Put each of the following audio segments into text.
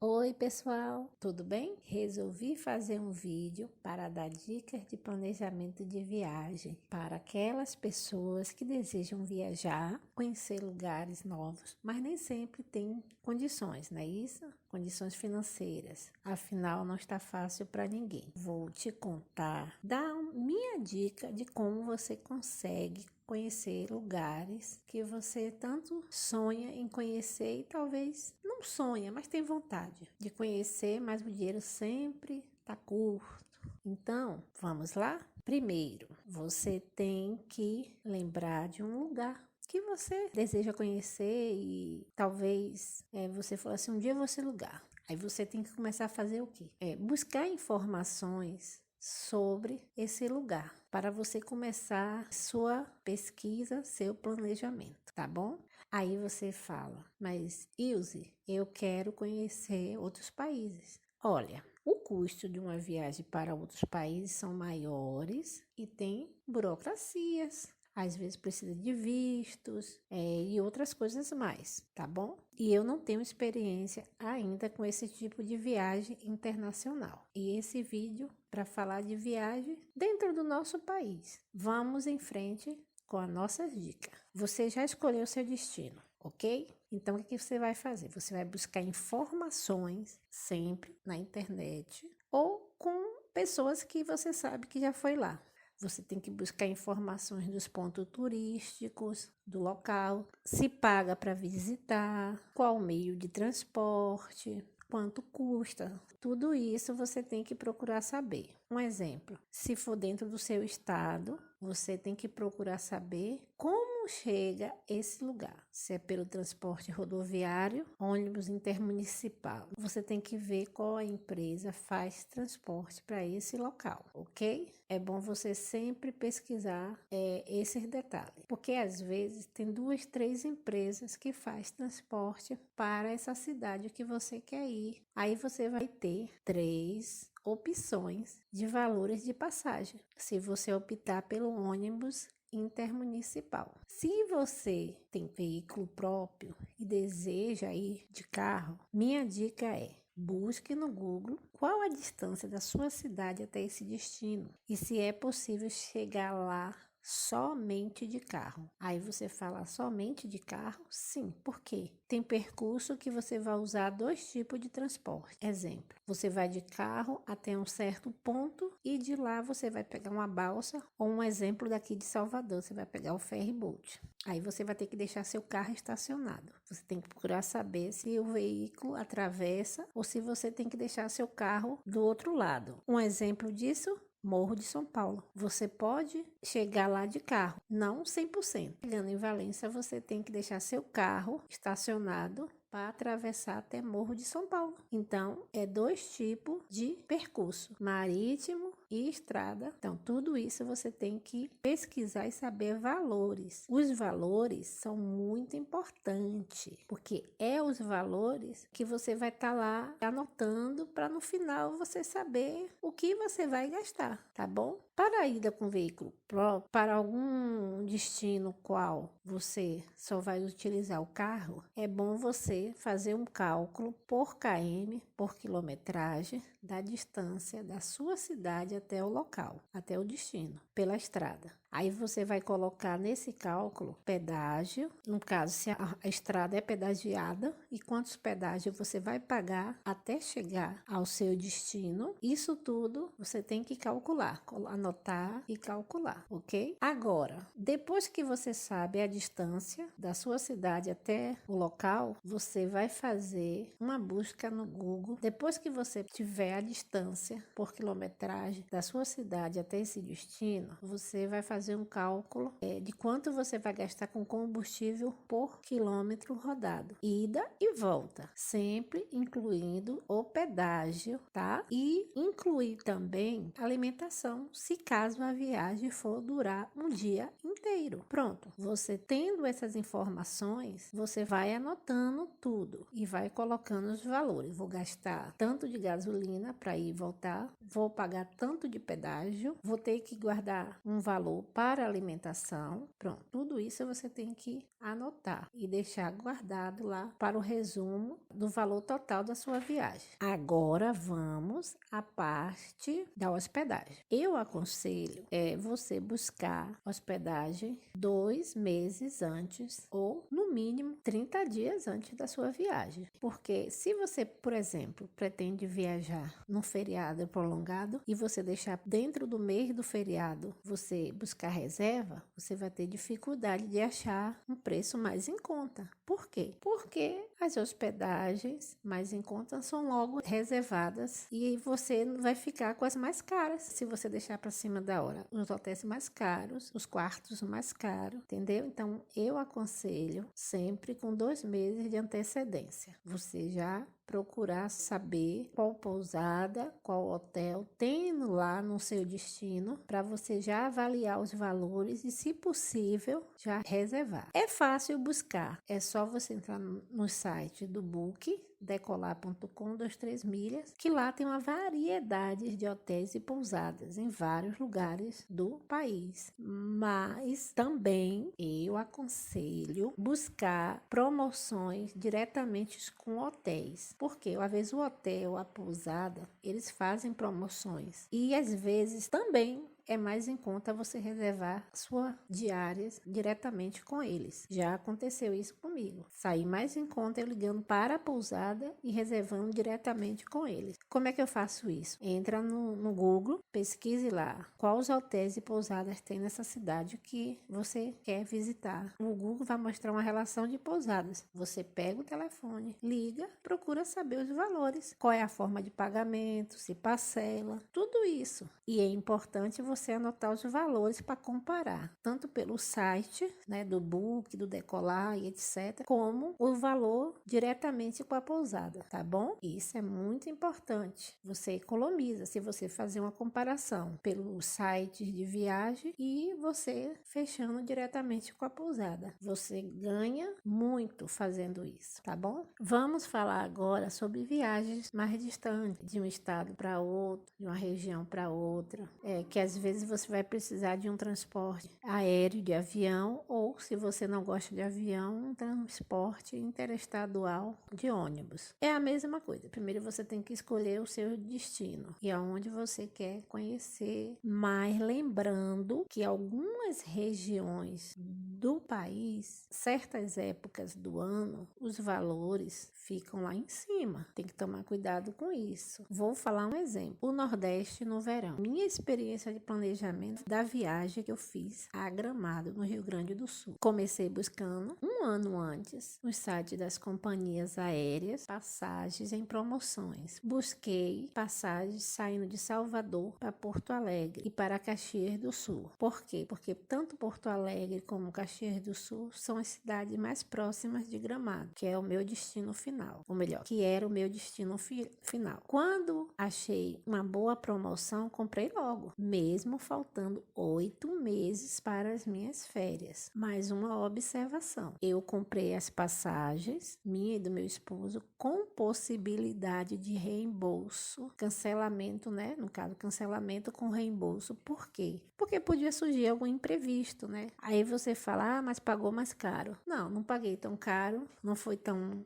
Oi pessoal, tudo bem? Resolvi fazer um vídeo para dar dicas de planejamento de viagem para aquelas pessoas que desejam viajar, conhecer lugares novos, mas nem sempre tem condições, não é isso? Condições financeiras. Afinal, não está fácil para ninguém. Vou te contar, dar minha dica de como você consegue conhecer lugares que você tanto sonha em conhecer e talvez não sonha, mas tem vontade de conhecer, mas o dinheiro sempre está curto. Então, vamos lá? Primeiro, você tem que lembrar de um lugar que você deseja conhecer e talvez você fale assim, um dia eu vou esse lugar. Aí você tem que começar a fazer o quê? Buscar informações sobre esse lugar para você começar sua pesquisa, seu planejamento, tá bom? Aí você fala, mas Ilse, eu quero conhecer outros países. Olha, o custo de uma viagem para outros países são maiores e tem burocracias. Às vezes precisa de vistos e outras coisas mais, tá bom? E eu não tenho experiência ainda com esse tipo de viagem internacional. E esse vídeo para falar de viagem dentro do nosso país. Vamos em frente com as nossas dicas. Você já escolheu seu destino, ok? Então, o que você vai fazer? Você vai buscar informações sempre na internet ou com pessoas que você sabe que já foi lá. Você tem que buscar informações dos pontos turísticos do local, se paga para visitar, qual meio de transporte, quanto custa. Tudo isso você tem que procurar saber. Um exemplo, se for dentro do seu estado, você tem que procurar saber como chega esse lugar. Se é pelo transporte rodoviário, ônibus intermunicipal. Você tem que ver qual a empresa faz transporte para esse local, ok? É bom você sempre pesquisar esses detalhes, porque às vezes tem 2, 3 empresas que faz transporte para essa cidade que você quer ir. Aí você vai ter 3 opções de valores de passagem, se você optar pelo ônibus intermunicipal. Se você tem veículo próprio e deseja ir de carro, minha dica é: busque no Google qual a distância da sua cidade até esse destino e se é possível chegar lá somente de carro. Aí você fala somente de carro? Sim, por quê? Tem percurso que você vai usar 2 tipos de transporte. Exemplo, você vai de carro até um certo ponto e de lá você vai pegar uma balsa ou um exemplo daqui de Salvador, você vai pegar o ferry boat. Aí você vai ter que deixar seu carro estacionado. Você tem que procurar saber se o veículo atravessa ou se você tem que deixar seu carro do outro lado. Um exemplo disso, Morro de São Paulo. Você pode chegar lá de carro, não 100%. Chegando em Valência, você tem que deixar seu carro estacionado para atravessar até Morro de São Paulo. Então, é 2 tipos de percurso, marítimo e estrada. Então, tudo isso você tem que pesquisar e saber valores. Os valores são muito importantes, porque é os valores que você vai estar lá anotando para no final você saber o que você vai gastar, tá bom? Para a ida com veículo próprio, para algum destino qual você só vai utilizar o carro, é bom você fazer um cálculo por km, por quilometragem, da distância da sua cidade até o local, até o destino, pela estrada. Aí você vai colocar nesse cálculo pedágio, no caso se a estrada é pedagiada, e quantos pedágios você vai pagar até chegar ao seu destino. Isso tudo você tem que calcular, anotar e calcular, ok? Agora, depois que você sabe a distância da sua cidade até o local, você vai fazer uma busca no Google. Depois que você tiver a distância por quilometragem da sua cidade até esse destino, você vai fazer um cálculo de quanto você vai gastar com combustível por quilômetro rodado, ida e volta, sempre incluindo o pedágio, tá? E incluir também alimentação, se caso a viagem for durar um dia inteiro. Pronto, você tendo essas informações, você vai anotando tudo e vai colocando os valores. Vou gastar tanto de gasolina para ir e voltar, vou pagar tanto de pedágio, vou ter que guardar um valor para alimentação. Pronto, tudo isso você tem que anotar e deixar guardado lá para o resumo do valor total da sua viagem. Agora vamos à parte da hospedagem. Eu aconselho você buscar hospedagem 2 meses antes ou no mínimo 30 dias antes da sua viagem. Porque se você, por exemplo, pretende viajar num feriado prolongado e você deixar dentro do mês do feriado, você buscar reserva, você vai ter dificuldade de achar um preço mais em conta. Por quê? Porque as hospedagens mais em conta são logo reservadas e você vai ficar com as mais caras se você deixar para cima da hora. Os hotéis mais caros, os quartos mais caros, entendeu? Então, eu aconselho sempre com 2 meses de antecedência. Você já procurar saber qual pousada, qual hotel tem lá no seu destino, para você já avaliar os valores e, se possível, já reservar. É fácil buscar, é só você entrar no site do Book, decolar.com 23 milhas, que lá tem uma variedade de hotéis e pousadas em vários lugares do país. Mas também eu aconselho buscar promoções diretamente com hotéis, porque às vezes o hotel, a pousada, eles fazem promoções e às vezes também é mais em conta você reservar suas diárias diretamente com eles. Já aconteceu isso comigo. Saí mais em conta eu ligando para a pousada e reservando diretamente com eles. Como é que eu faço isso? Entra no Google, pesquise lá quais hotéis e pousadas tem nessa cidade que você quer visitar. O Google vai mostrar uma relação de pousadas. Você pega o telefone, liga, procura saber os valores, qual é a forma de pagamento, se parcela, tudo isso. E é importante você anotar os valores para comparar, tanto pelo site, né, do Book, do Decolar e etc., como o valor diretamente com a pousada, tá bom? Isso é muito importante. Você economiza se você fazer uma comparação pelos sites de viagem e você fechando diretamente com a pousada. Você ganha muito fazendo isso, tá bom? Vamos falar agora sobre viagens mais distantes, de um estado para outro, de uma região para outra, que às vezes você vai precisar de um transporte aéreo, de avião, ou se você não gosta de avião, um transporte interestadual de ônibus. É a mesma coisa. Primeiro você tem que escolher o seu destino e aonde você quer conhecer, mas lembrando que algumas regiões do país, certas épocas do ano, os valores ficam lá em cima. Tem que tomar cuidado com isso. Vou falar um exemplo. O Nordeste no verão. Minha experiência de planejamento da viagem que eu fiz a Gramado, no Rio Grande do Sul. Comecei buscando um ano antes no site das companhias aéreas passagens em promoções. Busquei passagens saindo de Salvador para Porto Alegre e para Caxias do Sul. Por quê? Porque tanto Porto Alegre como Caxias do Sul são as cidades mais próximas de Gramado, que é o meu destino final. Ou melhor, que era o meu destino final. Quando achei uma boa promoção, comprei logo, mesmo faltando 8 meses para as minhas férias. Mais uma observação: eu comprei as passagens, minha e do meu esposo, com possibilidade de reembolso, cancelamento, né? No caso, cancelamento com reembolso. Por quê? Porque podia surgir algum imprevisto, né? Aí você fala, mas pagou mais caro. Não, não paguei tão caro, não foi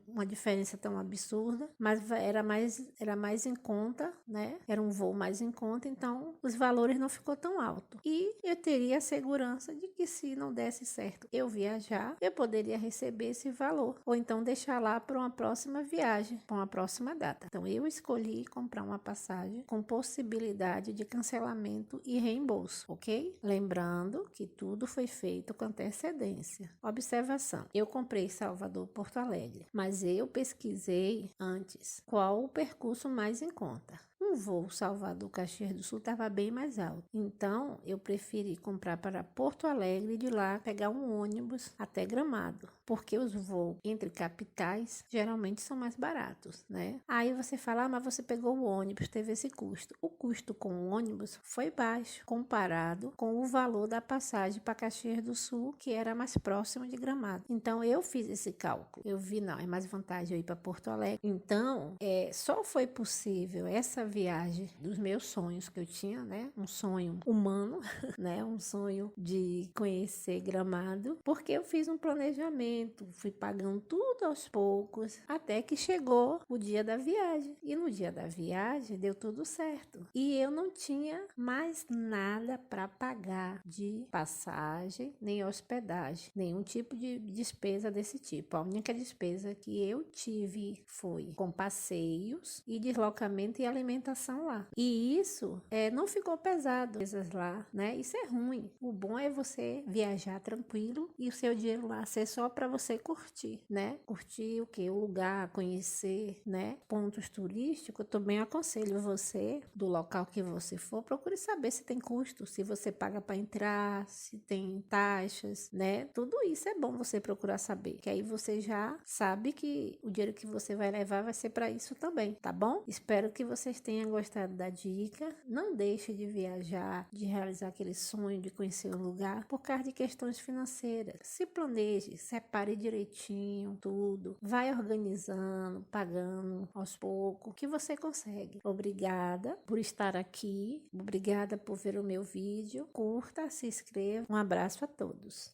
uma diferença tão absurda, mas era mais em conta, né? Era um voo mais em conta, então os valores não ficou tão alto. E eu teria a segurança de que, se não desse certo eu viajar, eu poderia receber esse valor, ou então deixar lá para uma próxima viagem, para uma próxima data. Então eu escolhi comprar uma passagem com possibilidade de cancelamento e reembolso, ok? Lembrando que tudo foi feito com antecedência. Observação: eu comprei Salvador Porto Alegre, mas eu pesquisei antes qual o percurso mais em conta. Um voo Salvador-Caxias do Sul estava bem mais alto. Então, eu preferi comprar para Porto Alegre e de lá pegar um ônibus até Gramado, porque os voos entre capitais geralmente são mais baratos, né? Aí você fala, mas você pegou o ônibus, teve esse custo. O custo com o ônibus foi baixo, comparado com o valor da passagem para Caxias do Sul, que era mais próximo de Gramado. Então, eu fiz esse cálculo. Eu vi, não, é mais vantagem eu ir para Porto Alegre. Então, só foi possível essa viagem viagem dos meus sonhos que eu tinha, né? Um sonho humano, né? Um sonho de conhecer Gramado, porque eu fiz um planejamento, fui pagando tudo aos poucos, até que chegou o dia da viagem. E no dia da viagem deu tudo certo. E eu não tinha mais nada para pagar de passagem, nem hospedagem, nenhum tipo de despesa desse tipo. A única despesa que eu tive foi com passeios e deslocamento e alimentação lá. E isso não ficou pesado, coisas lá, né? Isso é ruim. O bom é você viajar tranquilo e o seu dinheiro lá ser só para você curtir, né? Curtir o que? O lugar, conhecer, né? Pontos turísticos. Eu também aconselho você, do local que você for, procure saber se tem custo, se você paga para entrar, se tem taxas, né? Tudo isso é bom você procurar saber, que aí você já sabe que o dinheiro que você vai levar vai ser para isso também, tá bom? Espero que vocês tenham gostado da dica. Não deixe de viajar, de realizar aquele sonho de conhecer um lugar por causa de questões financeiras. Se planeje, separe direitinho tudo, vai organizando, pagando aos poucos, que você consegue. Obrigada por estar aqui, obrigada por ver o meu vídeo. Curta, se inscreva. Um abraço a todos.